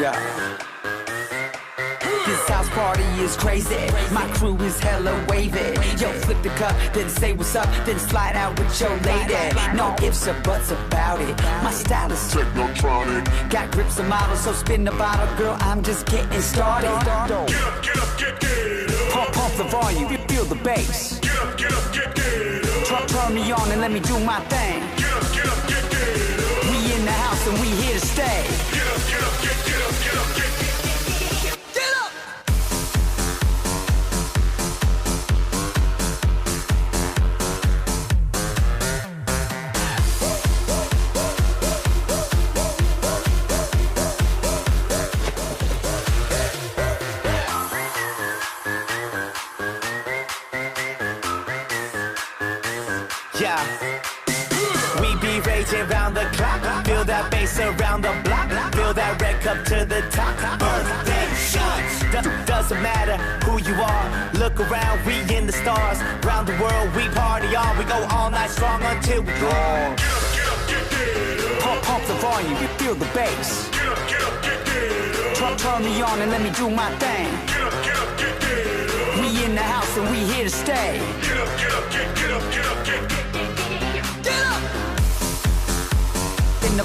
Yeah. This house party is crazy. My crew is hella wavy. Yo, flip the cup, then say what's up, then slide out with your lady. No ifs or buts about it. My style is technotronic. Got grips and models, so spin the bottle, girl. I'm just getting started. Get up, get up. Pump the volume, feel the bass. Get up, get up. Turn me on and let me do my thing. Get up, get up. We in the house and we here to stay. Get up, get up, get up. Yeah, we be raging round the clock. Feel that bass around the block. Feel that red cup to the top. Birthday shots. Doesn't matter who you are. Look around, we in the stars. Round the world, we party on. We go all night strong until we gone. Get up. Pump the volume, you feel the bass. Get up. Turn me on and let me do my thing. Get up. We in the house and we here to stay. Get up. Get up. In the